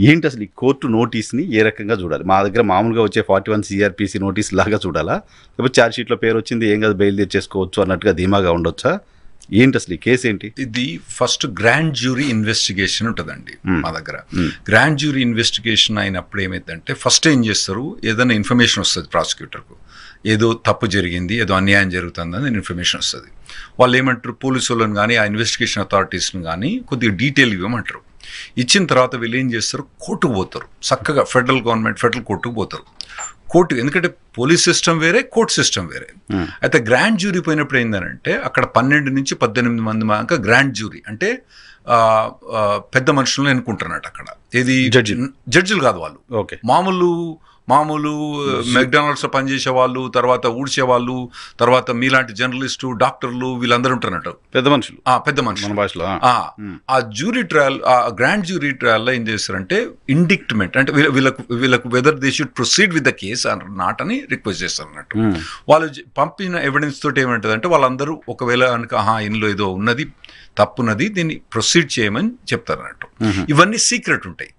ఏంటి అసలు ఈ కోర్టు నోటీస్ని ఏ రకంగా చూడాలి? మా దగ్గర మామూలుగా వచ్చే 41 CRPC నోటీస్ లాగా చూడాలా, లేకపోతే ఛార్జ్ షీట్లో పేరు వచ్చింది ఏం కాదు బెయిల్ తెచ్చేసుకోవచ్చు అన్నట్టుగా ధీమాగా ఉండొచ్చా? ఏంటి అసలు ఈ కేసు ఏంటి? ఇది ఫస్ట్ గ్రాండ్ జ్యూరీ ఇన్వెస్టిగేషన్ ఉంటుందండి మా దగ్గర. గ్రాండ్ జ్యూరీ ఇన్వెస్టిగేషన్ అయినప్పుడు ఏమైందంటే ఫస్ట్ ఏం చేస్తారు, ఏదైనా ఇన్ఫర్మేషన్ వస్తుంది ప్రాసిక్యూటర్కు, ఏదో తప్పు జరిగింది, ఏదో అన్యాయం జరుగుతుందని ఇన్ఫర్మేషన్ వస్తుంది. వాళ్ళు ఏమంటారు, పోలీసు వాళ్ళని కానీ ఆ ఇన్వెస్టిగేషన్ అథారిటీస్ని కానీ కొద్దిగా డీటెయిల్ ఇవ్వమంటారు. ఇచ్చిన తర్వాత వీళ్ళు ఏం చేస్తారు, కోర్టుకు పోతారు. చక్కగా ఫెడరల్ కోర్టుకు పోతారు. కోర్టు, ఎందుకంటే పోలీస్ సిస్టమ్ వేరే, కోర్టు సిస్టమ్ వేరే. అయితే గ్రాండ్ జ్యూరీ పోయినప్పుడు ఏంటంటే అక్కడ 12 నుంచి 18 మంది మాక గ్రాండ్ జ్యూరీ అంటే పెద్ద మనుషులను ఎన్నుకుంటున్నట్టు. అక్కడ ఏది జడ్జిలు కాదు వాళ్ళు, మామూలు మెక్డానల్డ్స్ పనిచేసే వాళ్ళు, తర్వాత ఊడ్చే వాళ్ళు, తర్వాత మీలాంటి జర్నలిస్టు, డాక్టర్లు, వీళ్ళందరూ ఉంటున్నట్టు పెద్ద మనుషులు మన భాషలో. ఆ జ్యూరీ ట్రయల్, ఆ గ్రాండ్ జ్యూరీ ట్రయల్లో ఏం చేస్తారంటే ఇండిక్ట్మెంట్ అంటే వీళ్ళకు whether they should proceed with the case or not అని రిక్వెస్ట్ చేస్తారు అన్నట్టు. వాళ్ళు పంపిన ఎవిడెన్స్ తోటి ఏమంటుంది అంటే వాళ్ళందరూ ఒకవేళ కనుక ఇందులో ఏదో ఉన్నది, తప్పున్నది, దీన్ని ప్రొసీడ్ చేయమని చెప్తారు అన్నట్టు. ఇవన్నీ సీక్రెట్ ఉంటాయి.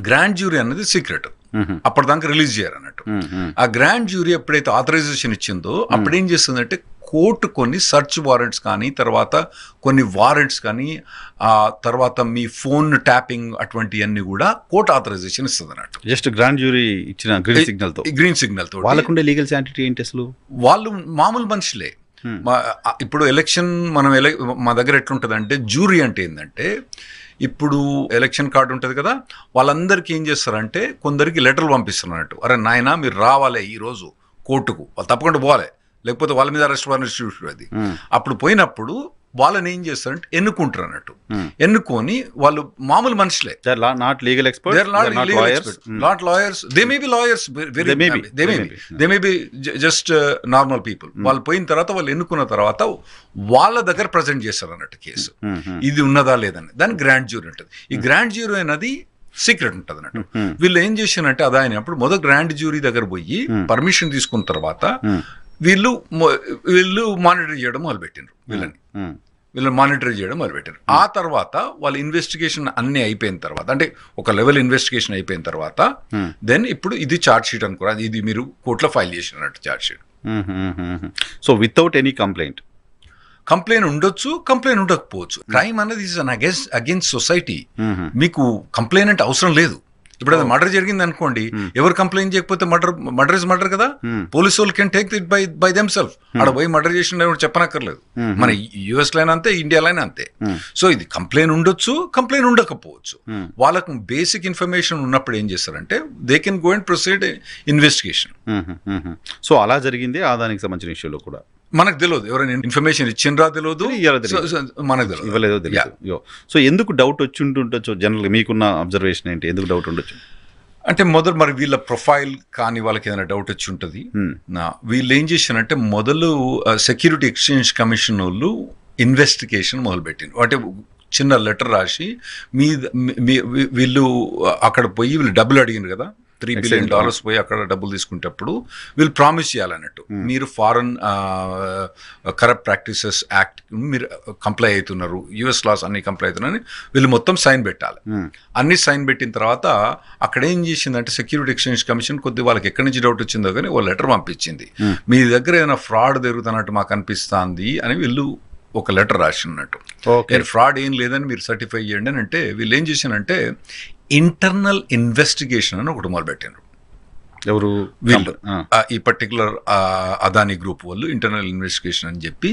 గ్రాండ్ జ్యూరీ అన్నది సీక్రెట్, అప్పటిదాకా రిలీజ్ చేయరు అన్నట్టు. ఆ గ్రాండ్ జ్యూరీ ఎప్పుడైతే ఆథరైజేషన్ ఇచ్చిందో అప్పుడు ఏం చేస్తుందంటే కోర్టు కొన్ని సర్చ్ వారెంట్స్ కానీ, తర్వాత కొన్ని వారెంట్స్ కానీ, తర్వాత మీ ఫోన్ ట్యాపింగ్ అటువంటివన్నీ కూడా కోర్టు ఆథరైజేషన్ ఇస్తుంది అన్నట్టు. జస్ట్ గ్రాండ్ జ్యూరీ ఇచ్చిన గ్రీన్ సిగ్నల్ తో వాళ్ళకుండే లీగల్ శాంటిటీ ఏంటి అసలు? వాళ్ళు మామూలు మనుషులే. ఇప్పుడు ఎలక్షన్ మా దగ్గర ఎట్లుంటుందంటే జ్యూరీ అంటే ఏంటంటే, ఇప్పుడు ఎలక్షన్ కార్డు ఉంటుంది కదా, వాళ్ళందరికీ ఏం చేస్తారంటే కొందరికి లెటర్లు పంపిస్తున్నట్టు, అరే నాయన మీరు రావాలి ఈరోజు కోర్టుకు, వాళ్ళు తప్పకుండా పోవాలి, లేకపోతే వాళ్ళ మీద అరెస్ట్ వారెంట్ అది. అప్పుడు పోయినప్పుడు వాళ్ళని ఏం చేస్తారంటే ఎన్నుకుంటారు అన్నట్టు. ఎన్నుకొని వాళ్ళు మామూలు మనుషులే, not legal experts, not lawyers, they may be lawyers, they may be just normal people. వాళ్ళు పోయిన తర్వాత వాళ్ళు ఎన్నుకున్న తర్వాత వాళ్ళ దగ్గర ప్రజెంట్ చేస్తారు అన్నట్టు కేసు, ఇది ఉన్నదా లేదని. దాని గ్రాండ్ జ్యూరీ ఉంటుంది. ఈ గ్రాండ్ జ్యూరీ అనేది సీక్రెట్ ఉంటుంది అన్నట్టు. వీళ్ళు ఏం చేశారంటే అప్పుడు మొదటి గ్రాండ్ జ్యూరీ దగ్గర పోయి పర్మిషన్ తీసుకున్న తర్వాత వీళ్ళు మానిటర్ చేయడం మొదలుపెట్టినారు. వీళ్ళని మానిటర్ చేయడం మొదలుపెట్టారు. ఆ తర్వాత వాళ్ళ ఇన్వెస్టిగేషన్ అన్నీ అయిపోయిన తర్వాత, అంటే ఒక లెవెల్ ఇన్వెస్టిగేషన్ అయిపోయిన తర్వాత దెన్ ఇప్పుడు ఇది ఛార్జ్ షీట్ అనుకోరా, ఇది మీరు కోర్టులో ఫైల్ చేసినట్టు charge sheet. So without any complaint ఉండొచ్చు, కంప్లైంట్ ఉండకపోవచ్చు. క్రైమ్ అనేది ఈజ్ అన్ అగేన్స్ట్ సొసైటీ. మీకు కంప్లైంట్ అవసరం లేదు. ఇప్పుడు అది మర్డర్ జరిగింది అనుకోండి, ఎవరు కంప్లైంట్ చేయకపోతే మర్డర్ ఇస్ మర్డర్ కదా. పోలీసు వాళ్ళు can take it by themself. అక్కడ పోయి మర్డర్ చేసిన చెప్పనక్కర్లేదు. మన యుఎస్ లైన్ అంతే, ఇండియాలైనా అంతే. సో ఇది కంప్లైంట్ ఉండొచ్చు, కంప్లైంట్ ఉండకపోవచ్చు. వాళ్ళకు బేసిక్ ఇన్ఫర్మేషన్ ఉన్నప్పుడు ఏం చేస్తారంటే they can go and proceed investigation. So అలా జరిగింది. దానికి సంబంధించిన విషయంలో కూడా మనకు తెలియదు, ఎవరైనా ఇన్ఫర్మేషన్ ఇచ్చిండ్రా తెలియదు, మనకు తెలియదు, ఇవ్వలేదో తెలియదు. సో ఎందుకు డౌట్ వచ్చి ఉండొచ్చు? జనరల్గా మీకున్న అబ్జర్వేషన్ ఏంటి, ఎందుకు డౌట్ ఉండొచ్చు అంటే, మొదలు మరి వీళ్ళ ప్రొఫైల్ కానీ వాళ్ళకి ఏదైనా డౌట్ వచ్చి ఉంటుంది. వీళ్ళు ఏం చేశారంటే మొదలు సెక్యూరిటీ ఎక్స్చేంజ్ కమిషన్ వాళ్ళు ఇన్వెస్టిగేషన్ మొదలుపెట్టింది. అంటే చిన్న లెటర్ రాసి వీళ్ళు అక్కడ పోయి వీళ్ళు డబ్బులు అడిగిండ్రు కదా, $3 బిలియన్ పోయి అక్కడ డబ్బులు తీసుకునేటప్పుడు వీళ్ళు ప్రామిస్ చేయాలన్నట్టు, మీరు ఫారెన్ కరప్ట్ ప్రాక్టీసెస్ యాక్ట్ మీరు కంప్లై అవుతున్నారు, యుఎస్ లాస్ అన్ని కంప్లై అవుతున్నారని వీళ్ళు మొత్తం సైన్ పెట్టాలి. అన్ని సైన్ పెట్టిన తర్వాత అక్కడ ఏం చేసిందంటే సెక్యూరిటీ ఎక్స్చేంజ్ కమిషన్ కొద్ది వాళ్ళకి ఎక్కడి నుంచి డౌట్ వచ్చిందో కానీ ఓ లెటర్ పంపించింది, మీ దగ్గర ఏదైనా ఫ్రాడ్ జరుగుతున్నట్టు మాకు అనిపిస్తుంది అని. వీళ్ళు ఒక లెటర్ రాసినట్టు, ఫ్రాడ్ ఏం లేదని మీరు సర్టిఫై చేయండి అని. అంటే వీళ్ళు ఏం చేశానంటే ఇంటర్నల్ ఇన్వెస్టిగేషన్ అని ఒకటి మొదలుపెట్టారు. ఎవరు వీళ్ళు, ఈ పర్టికులర్ అదానీ గ్రూప్ వాళ్ళు ఇంటర్నల్ ఇన్వెస్టిగేషన్ అని చెప్పి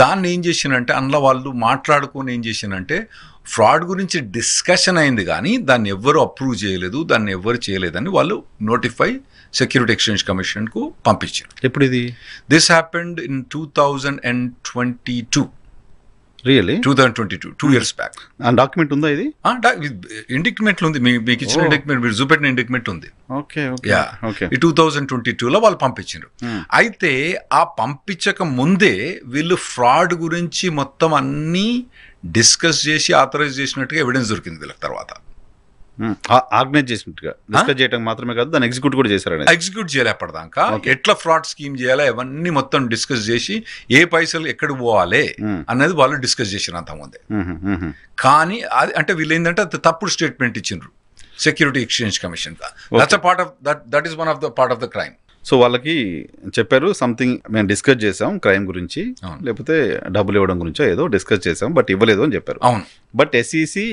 దాన్ని ఏం చేశానంటే అందులో వాళ్ళు మాట్లాడుకొని ఏం చేశానంటే ఫ్రాడ్ గురించి డిస్కషన్ అయింది కానీ దాన్ని ఎవ్వరు అప్రూవ్ చేయలేదు, దాన్ని ఎవ్వరు చేయలేదని వాళ్ళు నోటిఫై సెక్యూరిటీ ఎక్స్చేంజ్ కమిషన్కు పంపించారు. ఎప్పుడు ఇది? This happened in 2022. Really? 2022, 2 years back. ఆ డాక్యుమెంట్ ఉందా ఇది? ఇండిక్ట్మెంట్లు ఉంది, మీకు ఇచ్చిన ఇండిక్ట్మెంట్, మీరు చూపెట్టిన ఇండిక్ట్మెంట్ ఉంది. ఈ 2022లో వాళ్ళు పంపించారు. అయితే ఆ పంపించక ముందే వీళ్ళు ఫ్రాడ్ గురించి మొత్తం అన్నీ డిస్కస్ చేసి ఆథరైజ్ చేసినట్టుగా ఎవిడెన్స్ దొరికింది వీళ్ళకి. తర్వాత ఆర్గనైజ్ చేసినట్టుగా డిస్కస్ చేయడం మాత్రమే కాదు, దాన్ని ఎగ్జిక్యూట్ కూడా చేశారు. ఎగ్జిక్యూట్ చేయాలి అప్పటిదాకా, ఎట్లా ఫ్రాడ్ స్కీమ్ చేయాలి అవన్నీ మొత్తం డిస్కస్ చేసి ఏ పైసలు ఎక్కడ పోవాలి అన్నది వాళ్ళు డిస్కస్ చేసిన అంతకుముందే. కానీ అది అంటే వీళ్ళు ఏంటంటే తప్పుడు స్టేట్మెంట్ ఇచ్చిండ్రు. Security exchange commission. That's a part of that is one of the part of the crime. So వాళ్ళకి చెప్పారు సంథింగ్ మేము డిస్కస్ చేసాం క్రైమ్ గురించి, లేకపోతే డబ్బులు ఇవ్వడం గురించో ఏదో డిస్కస్ చేసాం, బట్ ఇవ్వలేదు అని చెప్పారు. అవును. బట్ ఎస్ఈసి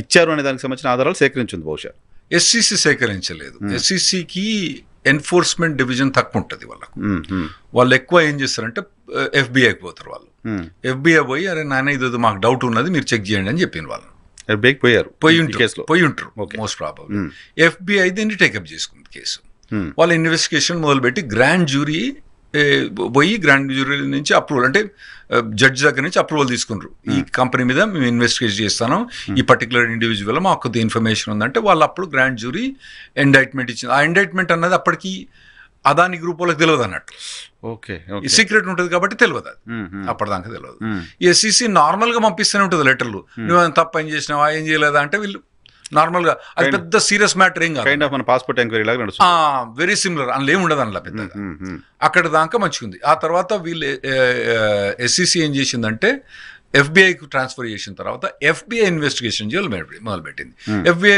ఇచ్చారు అనే దానికి సంబంధించిన ఆధారాలు సేకరించింది బహుశా. ఎస్సీసీ సేకరించలేదు. ఎస్సీసీకి ఎన్ఫోర్స్మెంట్ డివిజన్ తక్కువ ఉంటుంది వాళ్ళకు. వాళ్ళు ఎక్కువ ఏం చేస్తారంటే ఎఫ్బిఐకి పోతారు. వాళ్ళు ఎఫ్బిఐ పోయి అరే నాయన ఇది మాకు డౌట్ ఉన్నది మీరు చెక్ చేయండి అని చెప్పిన వాళ్ళు. ఎఫ్బిఐకి పోయారు, పోయి ఉంటారు మోస్ట్ ప్రాబబ్లీ. ఎఫ్బిఐ దీన్ని టేకప్ చేసుకుంది కేసు. వాళ్ళ ఇన్వెస్టిగేషన్ మొదలుపెట్టి గ్రాండ్ జ్యూరీ పోయి గ్రాండ్ జ్యూరీ నుంచి అప్రూవల్ అంటే జడ్జి దగ్గర నుంచి అప్రూవల్ తీసుకున్నారు. ఈ కంపెనీ మీద మేము ఇన్వెస్టిగేట్ చేస్తాను, ఈ పర్టికులర్ ఇండివిజువల్ మాకు కొద్ది ఇన్ఫర్మేషన్ ఉందంటే వాళ్ళు అప్పుడు గ్రాండ్ జ్యూరీ ఇండైట్మెంట్ ఇచ్చింది. ఆ ఇండైట్మెంట్ అన్నది అప్పటికి అదాని గ్రూప్ వాళ్ళకి తెలియదు అన్నట్టు. సీక్రెట్ ఉంటుంది కాబట్టి తెలియదు, అది అప్పటిదాకా తెలియదు. ఎస్సీసీ నార్మల్గా పంపిస్తూనే ఉంటుంది లెటర్లు, నువ్వు తప్ప ఏం చేసినావా ఏం చేయలేదా అంటే వీళ్ళు నార్మల్గా అది పెద్ద సీరియస్ మ్యాటర్ ఏం కాదు, మన పాస్పోర్ట్ ఎంక్వైరీ లాగా నడుస్తుంది. వెరీ సిమిలర్, అందులో ఏముండదు అందులో పెద్దగా. అక్కడ దాకా మంచిగుంది. ఆ తర్వాత వీళ్ళు ఎస్సీసీ ఏం చేసిందంటే ఎఫ్బిఐకి ట్రాన్స్ఫర్ చేసిన తర్వాత ఎఫ్బిఐ ఇన్వెస్టిగేషన్ మొదలుపెట్టింది. ఎఫ్బిఐ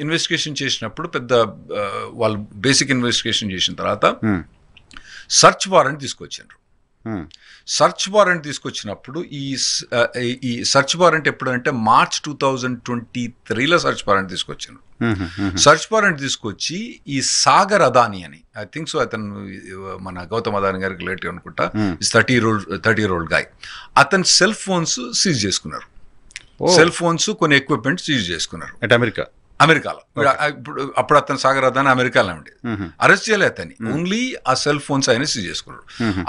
ఇన్వెస్టిగేషన్ చేసినప్పుడు పెద్ద వాళ్ళు బేసిక్ ఇన్వెస్టిగేషన్ చేసిన తర్వాత సర్చ్ వారెంట్ తీసుకొచ్చారు. సర్చ్ వారెంట్ తీసుకొచ్చినప్పుడు ఈ సర్చ్ వారెంట్ ఎప్పుడంటే మార్చ్ 2023లో సర్చ్ వారెంట్ తీసుకొచ్చారు. సర్చ్ వారెంట్ తీసుకొచ్చి ఈ సాగర్ అదాని అని, ఐ థింక్ సో, అతను మన గౌతమ్ అదాని గారికి రిలేటివ్ అనుకుంటా, 30-year-old గాయ్, అతని సెల్ ఫోన్స్ సీజ్ చేసుకున్నారు. సెల్ ఫోన్స్ కొన్ని ఎక్విప్మెంట్ సీజ్ చేసుకున్నారు అమెరికాలో. అప్పుడు అతను సాగర్ అదాని అమెరికాలో ఉండేది. అరెస్ట్ చేయలేదు అతన్ని, ఓన్లీ ఆ సెల్ ఫోన్స్ ఆయన సీజ్ చేసుకున్నారు.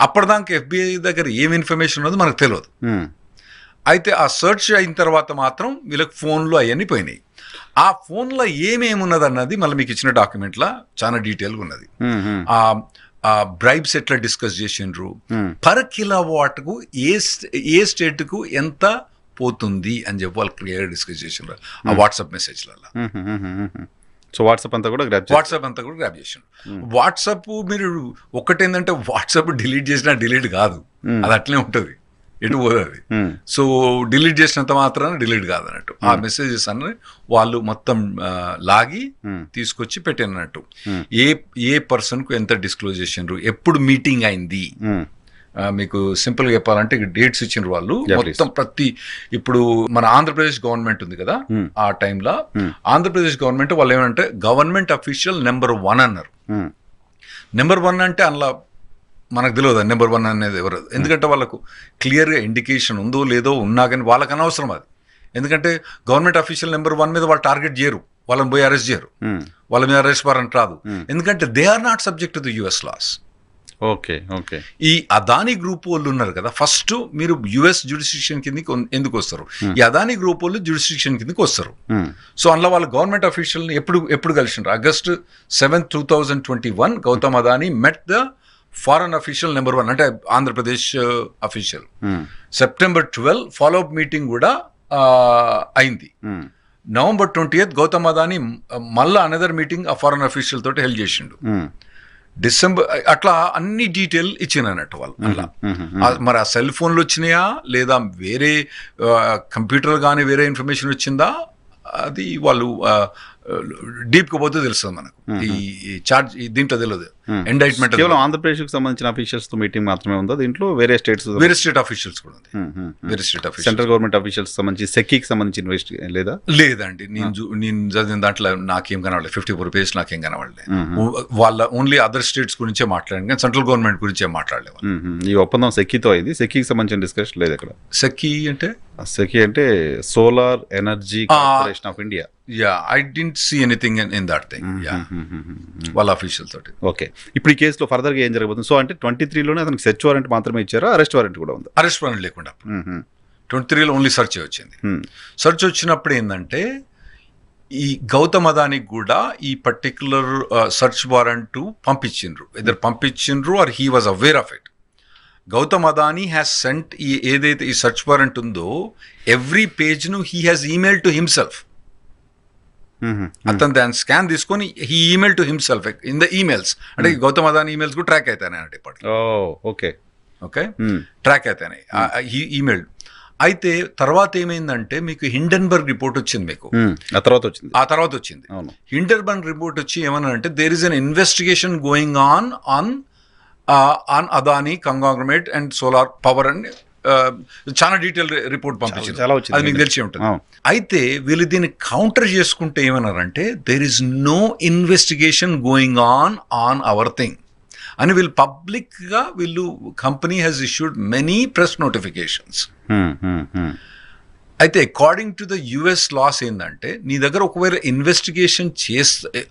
అప్పటిదాకా ఎఫ్బిఐ దగ్గర ఏం ఇన్ఫర్మేషన్ ఉన్నదో మనకు తెలియదు. అయితే ఆ సెర్చ్ అయిన తర్వాత మాత్రం వీళ్ళకి ఫోన్లు అవన్నీ పోయినాయి. ఆ ఫోన్లో ఏమేమి ఉన్నది అన్నది మళ్ళీ మీకు ఇచ్చిన డాక్యుమెంట్లో చాలా డీటెయిల్గా ఉన్నది. ఆ బ్రైబ్స్ ఎట్లా డిస్కస్ చేసిండ్రు, పర్ కిలోవాట్కు ఏ స్టేట్కు ఎంత పోతుంది అని చెప్పి వాళ్ళు క్లియర్ డిస్కస్ చేసిండ్రు ఆ వాట్సాప్ మెసేజ్లలో. సో వాట్సాప్ అంతా కూడా గ్రాప్ చేసిండ్రు. వాట్సాప్ మీరు ఒకటేంటంటే వాట్సాప్ డిలీట్ చేసినా డిలీట్ కాదు, అది అట్లే ఉంటుంది, ఎటు పోదు అది. సో డిలీట్ చేసినంత మాత్రాన డిలీట్ కాదు అన్నట్టు. ఆ మెసేజెస్ అన్ని వాళ్ళు మొత్తం లాగి తీసుకొచ్చి పెట్టినట్టు. ఏ పర్సన్కు ఎంత డిస్క్లోజ్ చేసిండ్రు, ఎప్పుడు మీటింగ్ అయింది. మీకు సింపుల్గా చెప్పాలంటే డేట్స్ ఇచ్చిండ్రు వాళ్ళు మొత్తం. ఇప్పుడు మన ఆంధ్రప్రదేశ్ గవర్నమెంట్ ఉంది కదా, ఆ టైంలో ఆంధ్రప్రదేశ్ గవర్నమెంట్ వాళ్ళు ఏమంటే గవర్నమెంట్ అఫీషియల్ నెంబర్ 1 అన్నారు. నెంబర్ 1 అంటే అందులో మనకు తెలియదు నెంబర్ 1 అనేది ఎవరు, ఎందుకంటే వాళ్ళకు క్లియర్గా ఇండికేషన్ ఉందో లేదో ఉన్నా కానీ వాళ్ళకి అనవసరం అది. ఎందుకంటే గవర్నమెంట్ అఫీషియల్ నెంబర్ 1 మీద వాళ్ళు టార్గెట్ చేయరు, వాళ్ళని పోయి అరెస్ట్ చేయరు, వాళ్ళ మీద అరెస్ట్ వారెంట్ రాదు. ఎందుకంటే they are not subject to the US laws. ఈ అదాని గ్రూప్ వాళ్ళు ఉన్నారు కదా, ఫస్ట్ మీరు యుఎస్ జ్యుడిస్డిక్షన్ కిందకి ఎందుకు వస్తారు? ఈ అదాని గ్రూప్ వాళ్ళు జ్యుడిస్డిక్షన్ కిందకి వస్తారు. సో అందులో వాళ్ళ గవర్నమెంట్ అఫీషియల్ని ఎప్పుడు కలిసిండ్రు? August 7, 2021 Gautam Adani met the foreign official number 1 అంటే Andhra Pradesh official. September 12 follow up meeting కూడా అయింది. November 20th గౌతమ్ అదాని మళ్ళా అనదర్ మీటింగ్ ఆ ఫారెన్ అఫీషియల్ తోటి హెల్ప్ చేసిండు. డిసెంబర్ అట్లా అన్ని డీటెయిల్ ఇచ్చినట్టు వాళ్ళు. అట్లా మరి ఆ సెల్ ఫోన్లు వచ్చినాయా లేదా వేరే కంప్యూటర్ కానీ వేరే ఇన్ఫర్మేషన్ వచ్చిందా అది వాళ్ళు డీప్గా పోతే తెలుస్తుంది మనకు. ఈ చార్జ్ దీంట్లో తెలియదు. ఇండైట్మెంట్ కేవలం ఆంధ్రప్రదేశ్కి సంబంధించిన అఫీషియల్స్ తో మీటింగ్ మాత్రమే ఉందా దీంట్లో? వేరే స్టేట్ అఫీషియల్స్ కూడా ఉంది. వేరే state officials, central government officials సంబంధించి సెకీకి సంబంధించి ఇన్వెస్టిగేషన్ లేదా? లేదండి, నేను చదివిన దాంట్లో నాకేం కనవడలేదు. 54 పేజెస్ నాకేం కనవడలేదు. వాళ్ళ ఓన్లీ అదర్ స్టేట్స్ గురించే మాట్లాడాను కానీ సెంట్రల్ గవర్నమెంట్ గురించే మాట్లాడలేదు. ఈ ఒప్పందం సెకీతో అయింది. సెకీకి సంబంధించిన డిస్కషన్ లేదు ఇక్కడ. సెకీ అంటే solar energy corporation of India. I didn't see anything in that thing. వాళ్ళ అఫీషియల్ తోటి. ఓకే, ఇప్పుడు ఈ కేసులో ఫర్దర్ గా ఏం జరగబోతుంది? సో అంటే 23లోనే అతనికి సెర్చ్ వారెంట్ మాత్రమే ఇచ్చారా, అరెస్ట్ వారెంట్ కూడా ఉంది? అరెస్ట్ వారెంట్ లేకుండా 23లో ఓన్లీ సర్చ్ వచ్చింది. సర్చ్ వచ్చినప్పుడు ఏంటంటే ఈ గౌతమ్ అదానికి కూడా ఈ పర్టికులర్ సర్చ్ వారెంట్ పంపించిండ్రు or he was aware of it. Gautam Adani has sent ఏదైతే ఈ సర్చ్ వారెంట్ ఉందో ఎవ్రీ పేజ్ను he has email to himself. అతను దాన్ని స్కాన్ తీసుకొని he email to himself in the emails. అంటే గౌతమ్ అదాని ఈమెయిల్స్ కూడా ట్రాక్ అవుతాయి అన్నట్టు ఇప్పటికి. ఓకే ట్రాక్ అవుతాయి. హీ ఈమెయిల్ అయితే తర్వాత ఏమైందంటే మీకు హిండెన్బర్గ్ రిపోర్ట్ వచ్చింది మీకు, ఆ తర్వాత వచ్చింది హిండెన్బర్గ్ రిపోర్ట్ వచ్చి ఏమన్నా అంటే there is an investigation going on Adani conglomerate and solar power and చాలా డీటెయిల్ రిపోర్ట్ పంపించింది, అది మీకు తెలిసి ఉంటుంది. అయితే వీళ్ళు దీన్ని కౌంటర్ చేసుకుంటే ఏమన్నారంటే there is no investigation going on our thing అని వీళ్ళు పబ్లిక్ గా company has issued many press notifications. అయితే according to the US laws ఏంటంటే నీ దగ్గర ఒకవేళ ఇన్వెస్టిగేషన్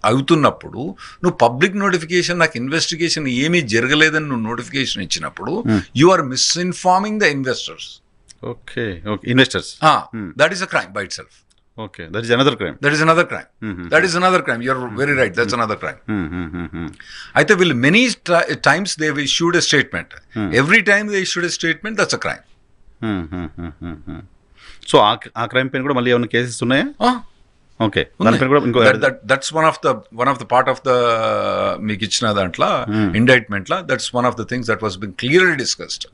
అవుతున్నప్పుడు నువ్వు పబ్లిక్ నోటిఫికేషన్, నాకు ఇన్వెస్టిగేషన్ ఏమీ జరగలేదని నువ్వు నోటిఫికేషన్ ఇచ్చినప్పుడు you are misinforming the investors. Okay, investors, that is a crime by itself. Okay, that is another crime. That is another crime. That is another crime. You're very right. That's another crime. అయితే వీళ్ళు many times they have issued a statement. Every time they issued a statement, that's a crime. So ఆ crime పైన కూడా మళ్ళీ ఏమైనా cases ఉన్నాయా? Okay, that's one of the part of the మీకు ఇచ్చిన దాంట్లో ఇండైట్మెంట్ లా that's one of the things that was been clearly discussed.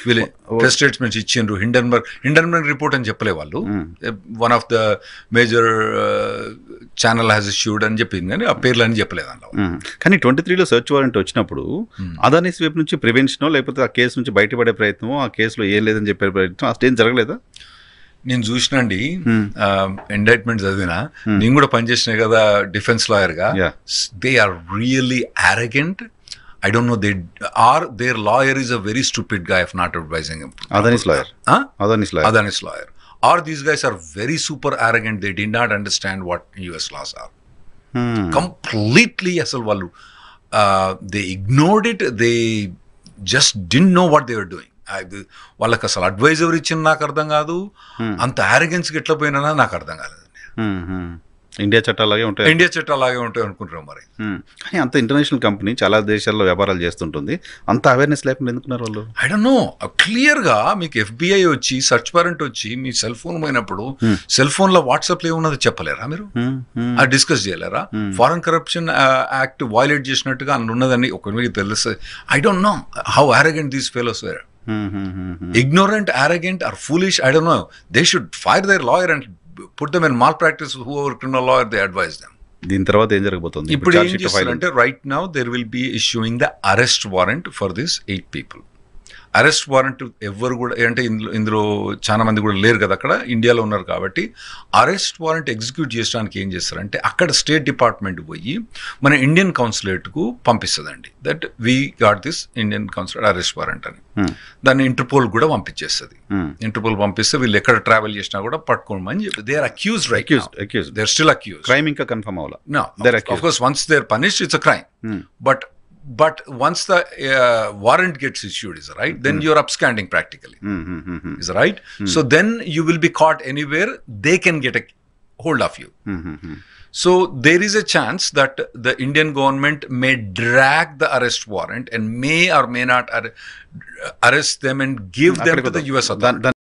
వీళ్ళు ప్రెస్ స్టేట్మెంట్స్ ఇచ్చిండ్రు, హిండెన్బర్గ్ రిపోర్ట్ అని చెప్పలే వాళ్ళు, one of the major channel has issued అని చెప్పింది కానీ ఆ పేర్లు అని చెప్పలేదు అందులో. కానీ 23లో సెర్చ్ వారెంట్ వచ్చినప్పుడు అదానీస్ వైపు నుంచి ప్రివెన్షనో లేకపోతే ఆ కేసు నుంచి బయటపడే ప్రయత్నమో, ఆ కేసులో ఏం లేదని చెప్పే ప్రయత్నం అసలు ఏం జరగలేదా? నేను చూసినండి ఇండైట్మెంట్ చదివినా, నేను కూడా పనిచేసిన కదా డిఫెన్స్ లాయర్ గా. They are really arrogant. I don't know, their lawyer is a very stupid guy of not advising him. Adani's lawyer. Or these guys are very super arrogant. They did not understand what US laws are. Completely asalu vallu they ignored it. They just didn't know what they were doing. వాళ్ళకి అసలు advise ఎవరు ఇచ్చిన నాకు అర్థం కాదు, అంత ఆరోగెన్స్కి ఎట్లా పోయినా నాకు అర్థం కాలేదండి. ఇండియా చట్టాలాగే ఉంటాయి అనుకుంటున్నాం మరి. కానీ అంత ఇంటర్నేషనల్ కంపెనీ చాలా దేశాల్లో వ్యాపారాలు చేస్తుంటుంది, అంత అవేర్నెస్ లేకుండా ఎందుకున్నారు వాళ్ళు? I don't know. క్లియర్ గా మీకు FBI వచ్చి సర్చ్ వారెంట్ వచ్చి మీ సెల్ ఫోన్ పోయినప్పుడు సెల్ ఫోన్ లో వాట్సాప్ లో ఏమున్నదో చెప్పలేరా మీరు? అది డిస్కస్ చేయలేరా? ఫారెన్ కరప్షన్ యాక్ట్ వైలేట్ చేసినట్టుగా అందులో ఉన్నదని ఒక మీకు తెలుసు. I don't know how arrogant these fellows were. Ignorant, arrogant or foolish, I don't know. They should fire their lawyer and put them in malpractice. Whoever criminal lawyer, they advise them. దీని తర్వాత ఏం జరగబోతుంది? ఇప్పుడు ఏం చేస్తారంటే right now there will be issuing the arrest warrant for this 8 people. Arrest warrant ఎవరు కూడా అంటే ఇందులో చాలా మంది కూడా లేరు కదా, అక్కడ ఇండియాలో ఉన్నారు కాబట్టి అరెస్ట్ వారెంట్ ఎగ్జిక్యూట్ చేయడానికి ఏం చేస్తారంటే అక్కడ స్టేట్ డిపార్ట్మెంట్ పోయి మన ఇండియన్ కాన్సులేట్కు పంపిస్తుందండి. That we got this Indian consulate arrest warrant అని. దాన్ని ఇంటర్పోల్ కూడా పంపించేస్తుంది. ఇంటర్పోల్ పంపిస్తే వీళ్ళు ఎక్కడ ట్రావెల్ చేసినా కూడా పట్టుకోమని చెప్పి they are accused. They are still accused. Crime ఇంకా కన్ఫర్మ్ అవ్వాలి. No, of course once they are punished it's a crime. But once the warrant gets issued, is right, then you're upstanding practically. Is right. So then you will be caught anywhere, they can get a hold of you. So there is a chance that the Indian government may drag the arrest warrant and may or may not arrest them and give them to the US authorities.